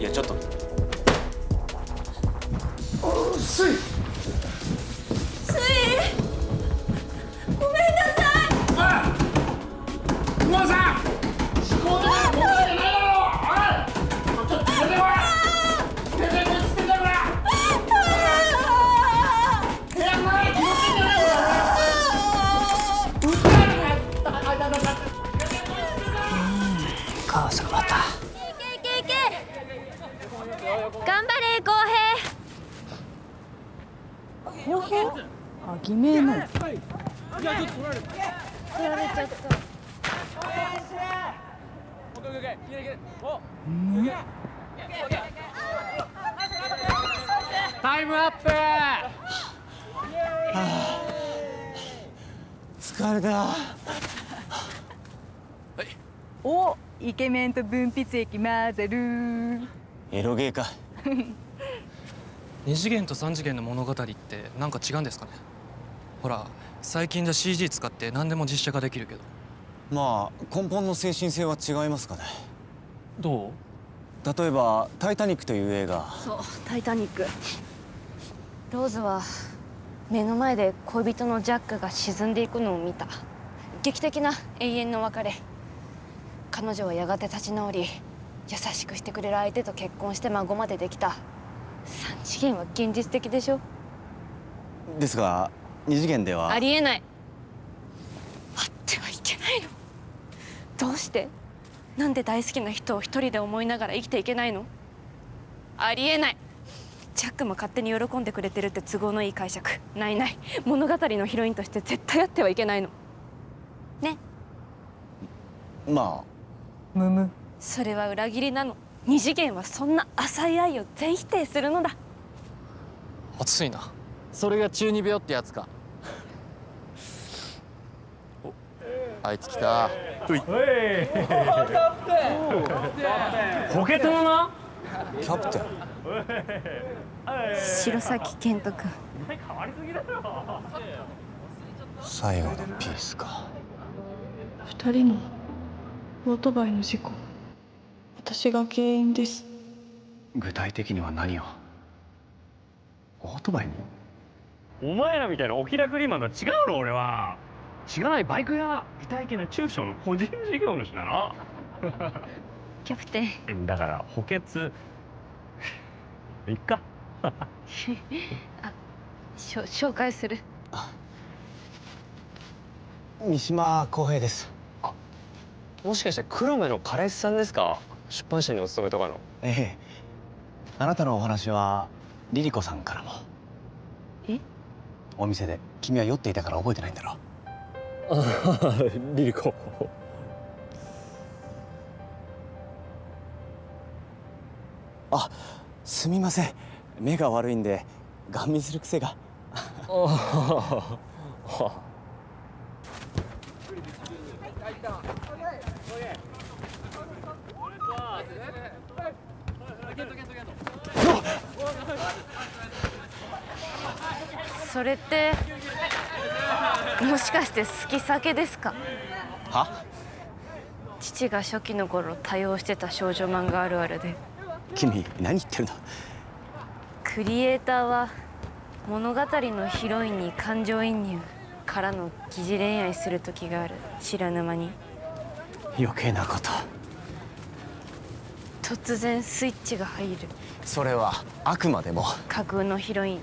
いやちょっとスイごめんなさい。熊さん思考で問題じゃないだろう。ちょっと出てこい。出てこいっつってんだから。部屋の中気持ちいいんじゃないの。母さんまた。頑張れ浩公平？あ、偽名の。平。取られちゃった。タイムアップ。疲れた。お、イケメンと分泌液混ぜる。エロゲーか。2次元と3次元の物語ってなんか違うんですかね。ほら最近じゃ CG 使って何でも実写化できるけど。まあ根本の精神性は違いますかね。どう？例えば「タイタニック」という映画。そう、タイタニック。ローズは目の前で恋人のジャックが沈んでいくのを見た。劇的な永遠の別れ。彼女はやがて立ち直り、優しくしてくれる相手と結婚して孫までできた。3次元は現実的でしょ。ですが2次元ではありえない。あってはいけないの。どうして？なんで大好きな人を一人で思いながら生きていけないの？ありえない。ジャックも勝手に喜んでくれてるって都合のいい解釈。ないない。物語のヒロインとして絶対あってはいけないの。ね。まむむ。それは裏切りなの。2次元はそんな浅い愛を全否定するのだ。熱いな。それが中二病ってやつか。お、あいつ来た。補欠のな。あキャプテン。白崎健人君。最後のピースか。2人のオートバイの事故、私が原因です。具体的には何を？オートバイに？お前らみたいなお気楽リーマンとは違うの。俺はしがないバイク屋未体験な中小の個人事業主だな。キャプテン。だから補欠いっか。あ、紹介する。三島康平です。もしかして黒目の彼氏さんですか？出版社にお勤めとかの。ええ。あなたのお話はリリコさんからも。え？お店で君は酔っていたから覚えてないんだろう。ああ、リリコ。あ、すみません。目が悪いんでガン見する癖が。ああ。それってもしかして好き酒ですか？は？父が初期の頃多用してた少女漫画あるあるで。君何言ってるの？クリエイターは物語のヒロインに感情移入からの疑似恋愛する時がある。知らぬ間に余計なこと。突然スイッチが入る。それはあくまでも架空のヒロイン。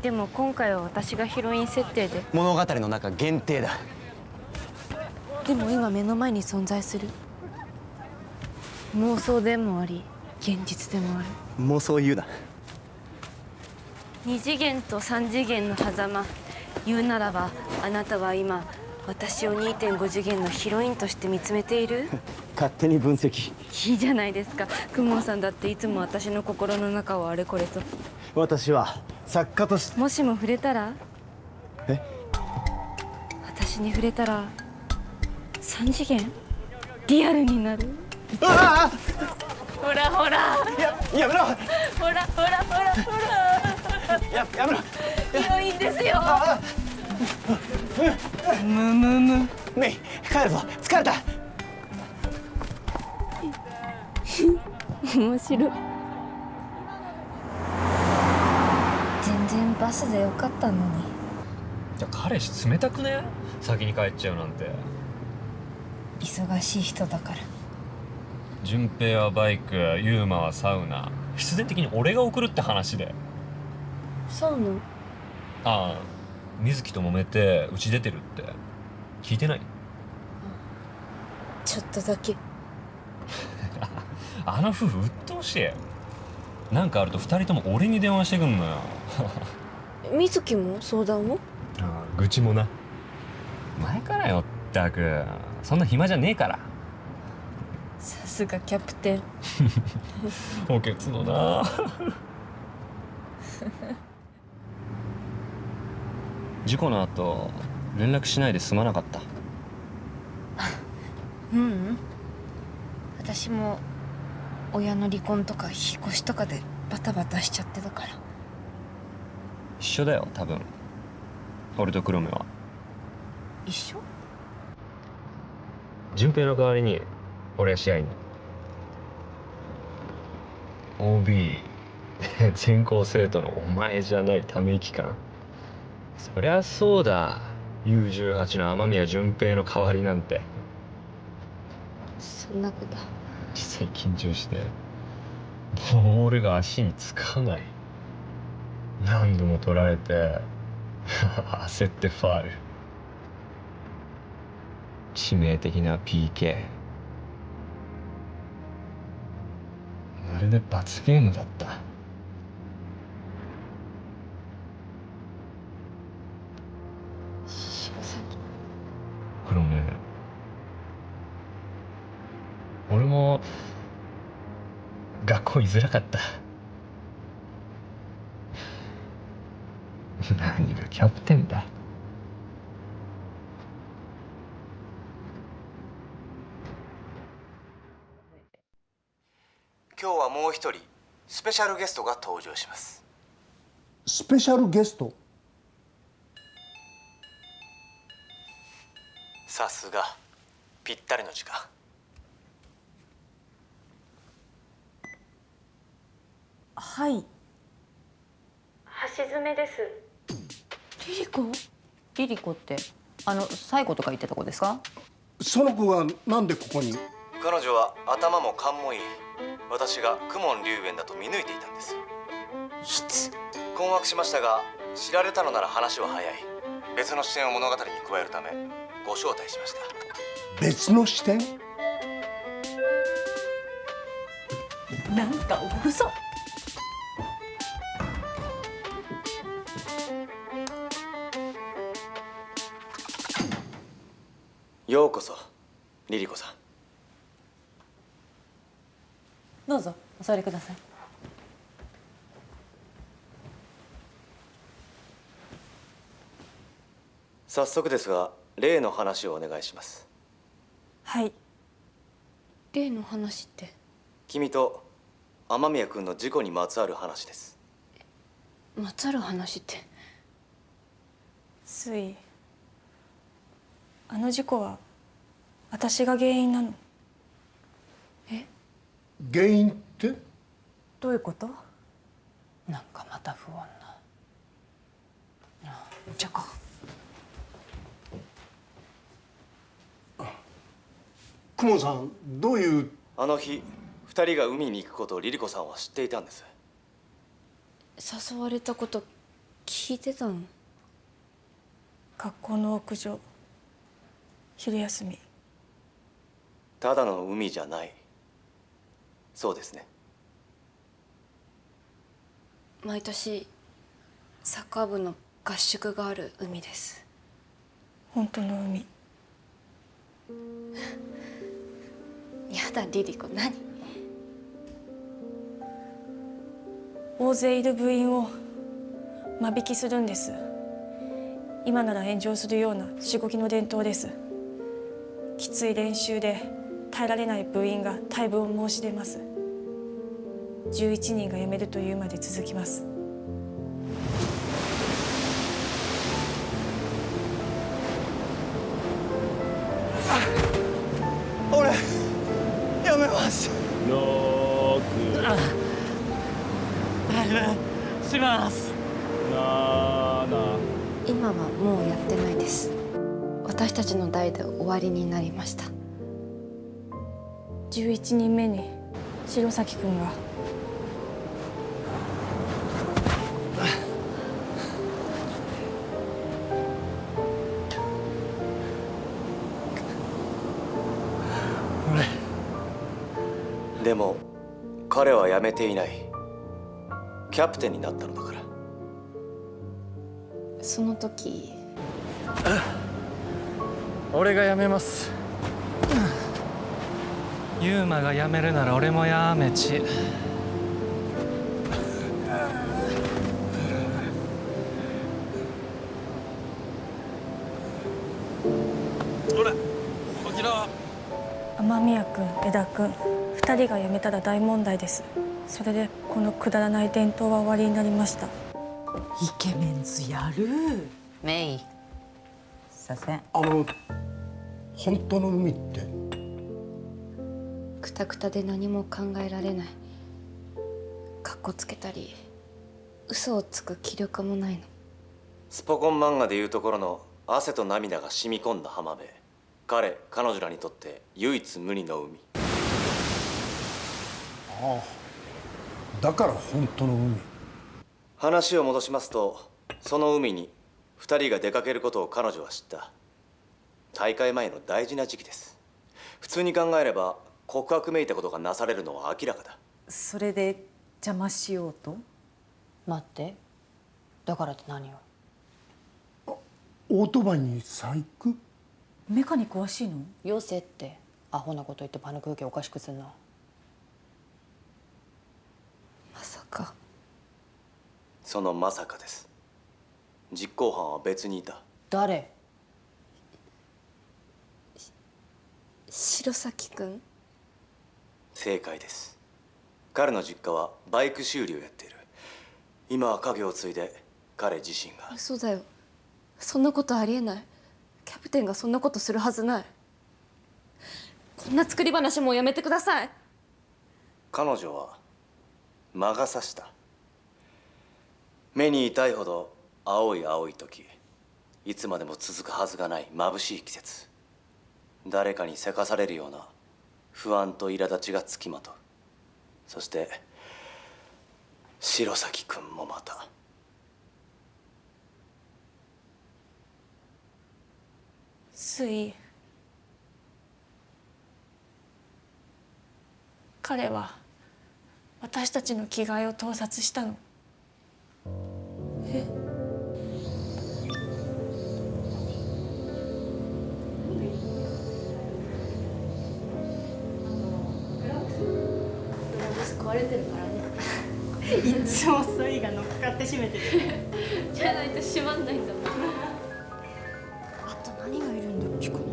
でも今回は私がヒロイン設定で。物語の中限定だ。でも今目の前に存在する。妄想でもあり現実でもある。もうそう言うな。2次元と3次元の狭間。言うならばあなたは今私を 2.5 次元のヒロインとして見つめている。勝手に分析。いいじゃないですか。公文さんだっていつも私の心の中をあれこれと。私は作家としてもしも触れたら。え？私に触れたら3次元リアルになる。あほらほらやめろ。ほらほらほらほらやめろ。ヒロインですよ。むむむ。メイ帰るぞ。疲れた。面白い。バスでよかったのに。いや彼氏冷たくね？先に帰っちゃうなんて。忙しい人だから。順平はバイク、ユーマはサウナ。必然的に俺が送るって話で。そうなの？ああ、水木と揉めてうち出てるって聞いてない？ちょっとだけ。あの夫婦鬱陶しい。なんかあると2人とも俺に電話してくんのよ。水木も相談を？ああ、愚痴もな。前からよったく、そんな暇じゃねえから。さすがキャプテン。おけつのな。事故の後連絡しないですまなかった？ううん。私も親の離婚とか引っ越しとかでバタバタしちゃってたから。一緒だよ多分、俺と黒目は。一緒？順平の代わりに俺が試合に OB 全校生徒のお前じゃないため息感。そりゃそうだ、 U18 の雨宮順平の代わりなんて。そんなこと。実際緊張してボールが足につかない。何度も取られて焦ってファール。致命的な PK。 まるで罰ゲームだった。すいません。黒目、俺も学校居づらかった。何がキャプテンだ。今日はもう一人スペシャルゲストが登場します。スペシャルゲスト？さすがぴったりの時間。はい。橋爪です。リリコ？リリコって最後とか言ってた子ですか？その子がなんでここに？彼女は頭も勘もいい。私が公文龍弁だと見抜いていたんです。いつ？困惑しましたが、知られたのなら話は早い。別の視点を物語に加えるためご招待しました。別の視点？なんか大嘘。ようこそリリコさん。どうぞお座りください。早速ですが例の話をお願いします。はい。例の話って？君と雨宮君の事故にまつわる話です。まつわる話って？スイ、あの事故は私が原因なの。え？原因って？どういうこと？なんかまた不穏な。じゃか。公文さん、どういう？あの日2人が海に行くことをリリコさんは知っていたんです。誘われたこと聞いてたの？学校の屋上、昼休み。ただの海じゃない。そうですね。毎年サッカー部の合宿がある海です。本当の海。やだリリコ、何？大勢いる部員を間引きするんです。今なら炎上するようなしごきの伝統です。きつい練習で耐えられない部員が退部を申し出ます。11人が辞めるというまで続きます。俺やめます。ノークします。ノ今はもうやってないです。私たちの代で終わりになりました。11人目に白崎くんが。でも彼は辞めていない。キャプテンになったのだから。その時俺が辞めます。ユーマが辞めるなら俺もやめち。ほらこちら。雨宮くん、江田くん、2人が辞めたら大問題です。それでこのくだらない伝統は終わりになりました。イケメンズやるメイさせん。本当の海ってくたくたで何も考えられない。かっこつけたり嘘をつく気力もないの。スポコン漫画でいうところの汗と涙が染み込んだ浜辺。彼女らにとって唯一無二の海。ああ、だから本当の海。話を戻しますと、その海に2人が出かけることを彼女は知った。大会前の大事な時期です。普通に考えれば告白めいたことがなされるのは明らかだ。それで邪魔しようと？待って、だからって何よ。オートバイに細工？メカに詳しいの？よせって、アホなこと言って場の空気おかしくすんな。まさか。そのまさかです。実行犯は別にいた。誰？白崎くん？正解です。彼の実家はバイク修理をやっている。今は家業を継いで彼自身が。嘘だよ。そんなことありえない。キャプテンがそんなことするはずない。こんな作り話もうやめてください。彼女は魔が差した。目に痛いほど青い時、いつまでも続くはずがない眩しい季節。誰かにせかされるような不安と苛立ちがつきまとう。そして白崎くんもまた。水、彼は私たちの着替えを盗撮したの。え？壊れてるからね。いつも水が乗っかって閉めてる。じゃないと閉まんないんだもん。あと何がいるんだっけかな。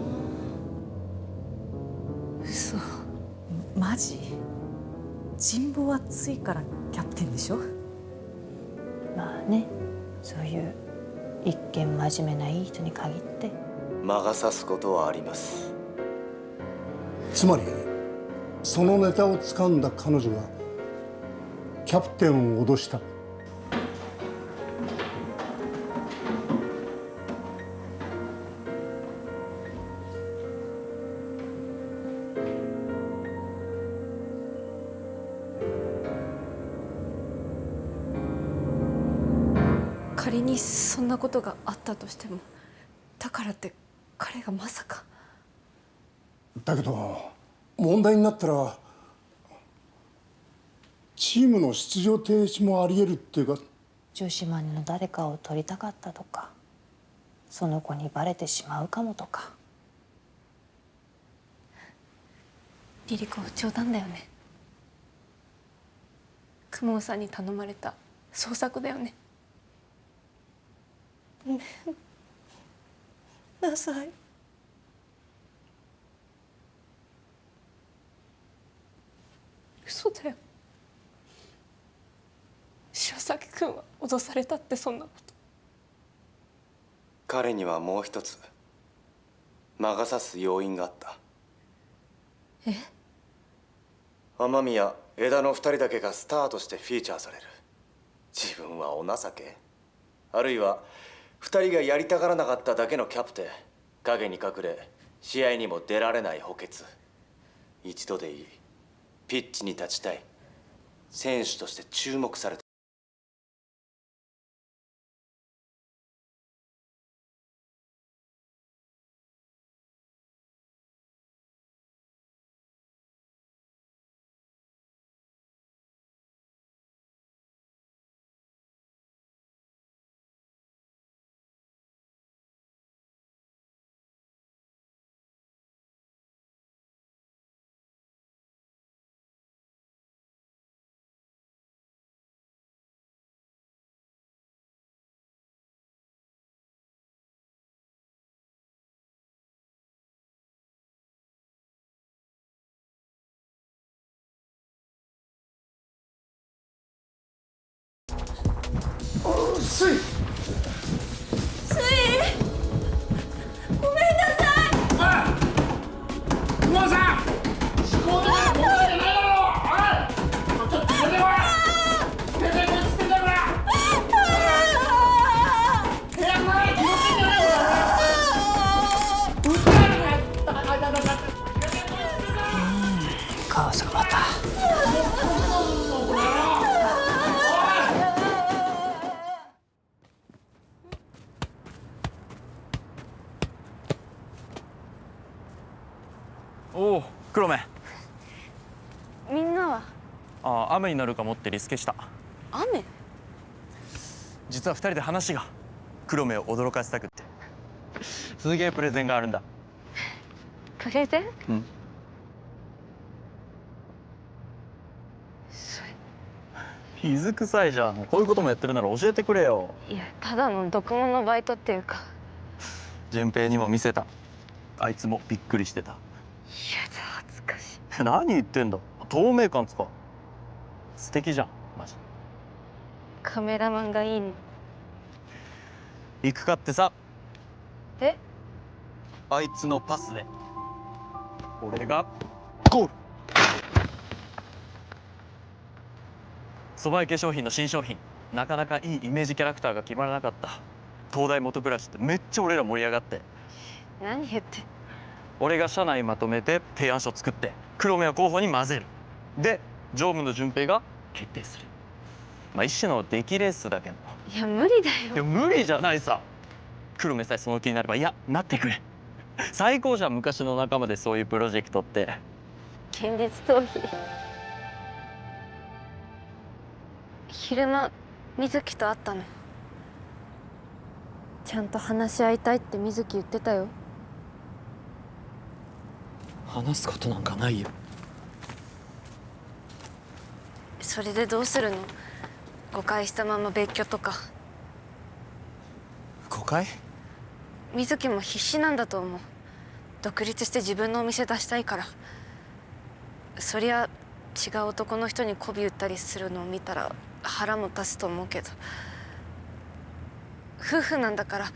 嘘。マジ？人望厚いからキャプテンでしょ？まあね、そういう一見真面目ないい人に限って。魔が差すことはあります。つまりそのネタを掴んだ彼女がキャプテンを脅した。仮にそんなことがあったとしても、だからって彼がまさか。だけど問題になったらチームの出場停止もあり得るっていうか。女子マネの誰かを取りたかったとか、その子にバレてしまうかもとか。リリコ冗談だよね。公文さんに頼まれた創作だよね。ごめんなさい。嘘だよ。白崎君は脅されたってそんなこと。彼にはもう一つ魔が差す要因があった。え？雨宮、江田の2人だけがスターとしてフィーチャーされる。自分はお情け。あるいは2人がやりたがらなかっただけのキャプテン、影に隠れ試合にも出られない補欠。一度でいい、ピッチに立ちたい、選手として注目されたい。スイごめんなさい。馬さん、思考の問題じゃないだろう。おい、ちょっと出てこい。出てこいっつってんだから。部屋の中に気持ちいいんじゃないの。うっかりやった。母さんまた。おお、黒目。みんなは雨になるかもってリスケした。雨？実は2人で話が。黒目を驚かせたくって。すげえプレゼンがあるんだ。プレゼン？うん。水臭いじゃん。こういうこともやってるなら教えてくれよ。いや、ただの読モのバイトっていうか。順平にも見せた。あいつもびっくりしてた。いやだ、恥ずかしい。何言ってんだ。透明感つか。素敵じゃん、マジ。カメラマンがいいの。行くかってさ。え？あいつのパスで俺がゴール。蕎麦屋化粧品の新商品、なかなかいいイメージキャラクターが決まらなかった。東大元暮らしってめっちゃ俺ら盛り上がって。何言って。俺が社内まとめて提案書作って黒目を候補に混ぜる。で常務の順平が決定する。まあ一種の出来レースだけど。いや、無理だよ。でも無理じゃないさ。黒目さえその気になれば、いやなってくれ。最高じゃん、昔の仲間でそういうプロジェクトって。現実逃避。昼間水木と会ったの。ちゃんと話し合いたいって水木言ってたよ。話すことなんかないよ。それでどうするの？誤解したまま別居とか。誤解？水木も必死なんだと思う。独立して自分のお店出したいから。そりゃ違う男の人に媚び売ったりするのを見たら腹も立つと思うけど、夫婦なんだから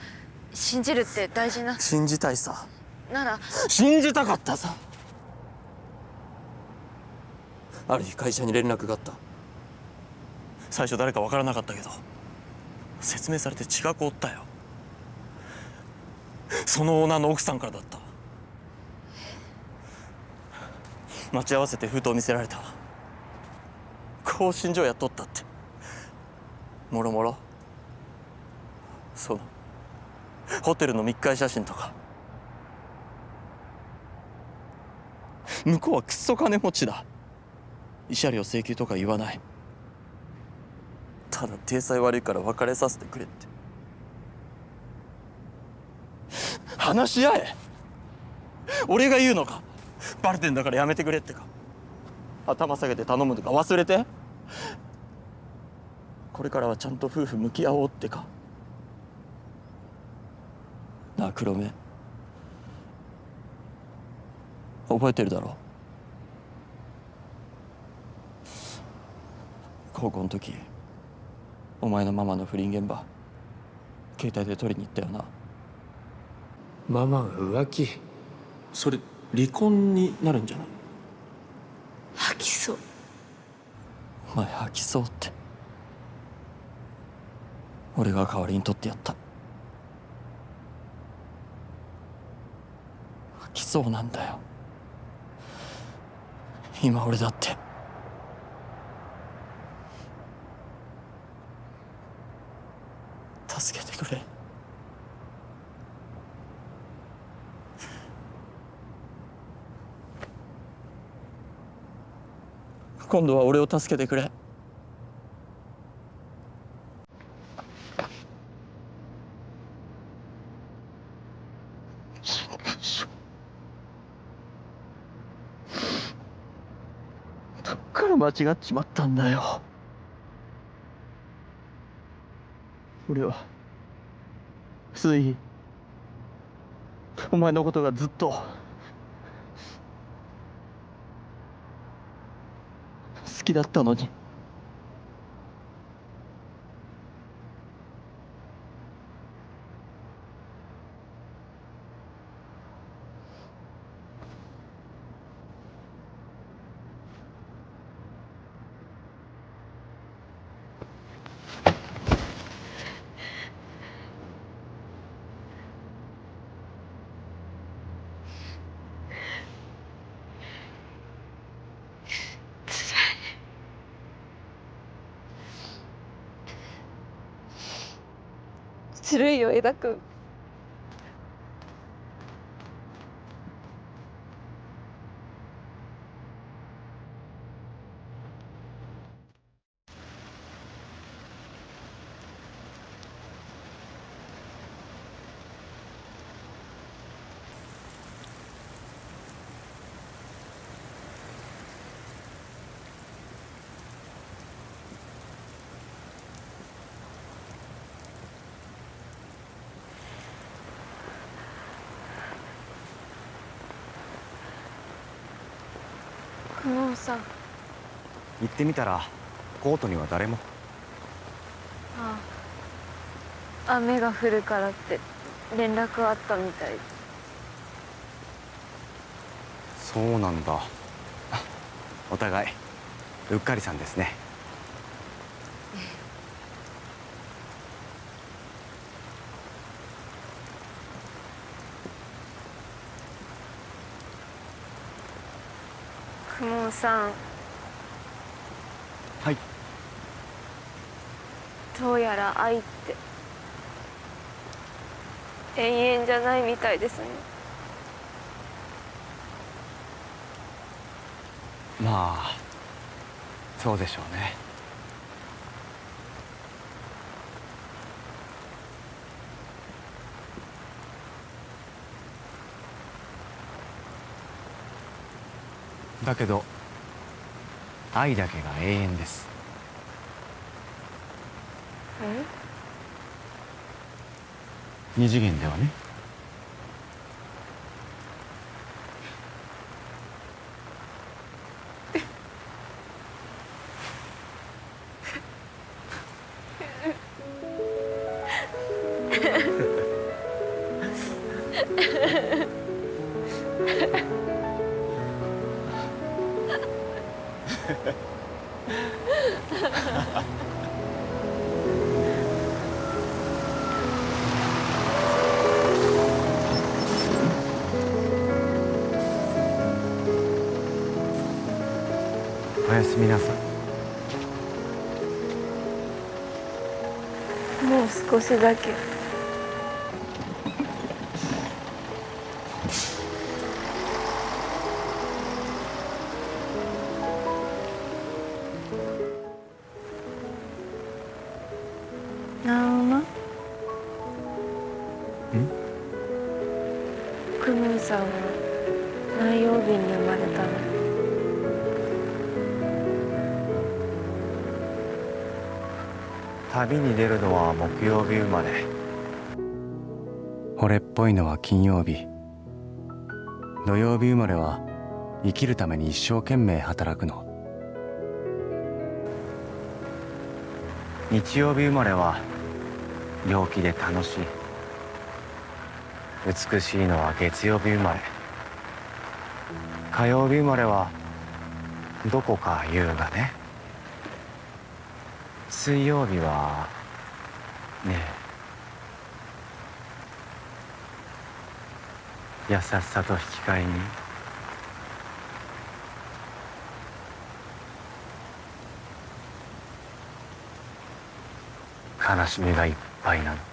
信じるって大事な。信じたいさ。なら信じたかったさ。ある日会社に連絡があった。最初誰か分からなかったけど説明されて血が凍ったよ。そのオーナーの奥さんからだった。待ち合わせて封筒見せられた。興信所雇ったって。もろもろそのホテルの密会写真とか。向こうはクソ金持ちだ。慰謝料請求とか言わない。ただ体裁悪いから別れさせてくれって。話し合え。俺が言うのか、バレてんだからやめてくれってか、頭下げて頼むとか忘れて。これからはちゃんと夫婦向き合おうってか。なあ黒目、覚えてるだろ。高校の時お前のママの不倫現場携帯で撮りに行ったよな。ママが浮気？それ離婚になるんじゃない？吐きそう。お前吐きそうって。俺が代わりに取ってやった。来そうなんだよ今俺だって。助けてくれ。今度は俺を助けてくれ。どっから間違っちまったんだよ。俺はついお前のことがずっと好きだったのに。ずるいよ江田君。公文さん。行ってみたらコートには誰も。ああ、雨が降るからって連絡あったみたい。そうなんだ。お互いうっかりさんですね。公文さん。はい。どうやら愛って永遠じゃないみたいですね。まあそうでしょうね。だけど愛だけが永遠です。二次元ではね。おやすみなさい。もう少しだけ。なおな。公文さんは何曜日に生まれたの？旅に出るのは木曜日生まれ。惚れっぽいのは金曜日。土曜日生まれは生きるために一生懸命働くの。日曜日生まれは陽気で楽しい。美しいのは月曜日生まれ。火曜日生まれはどこか優雅ね。水曜日はねえ、優しさと引き換えに悲しみがいっぱいなの。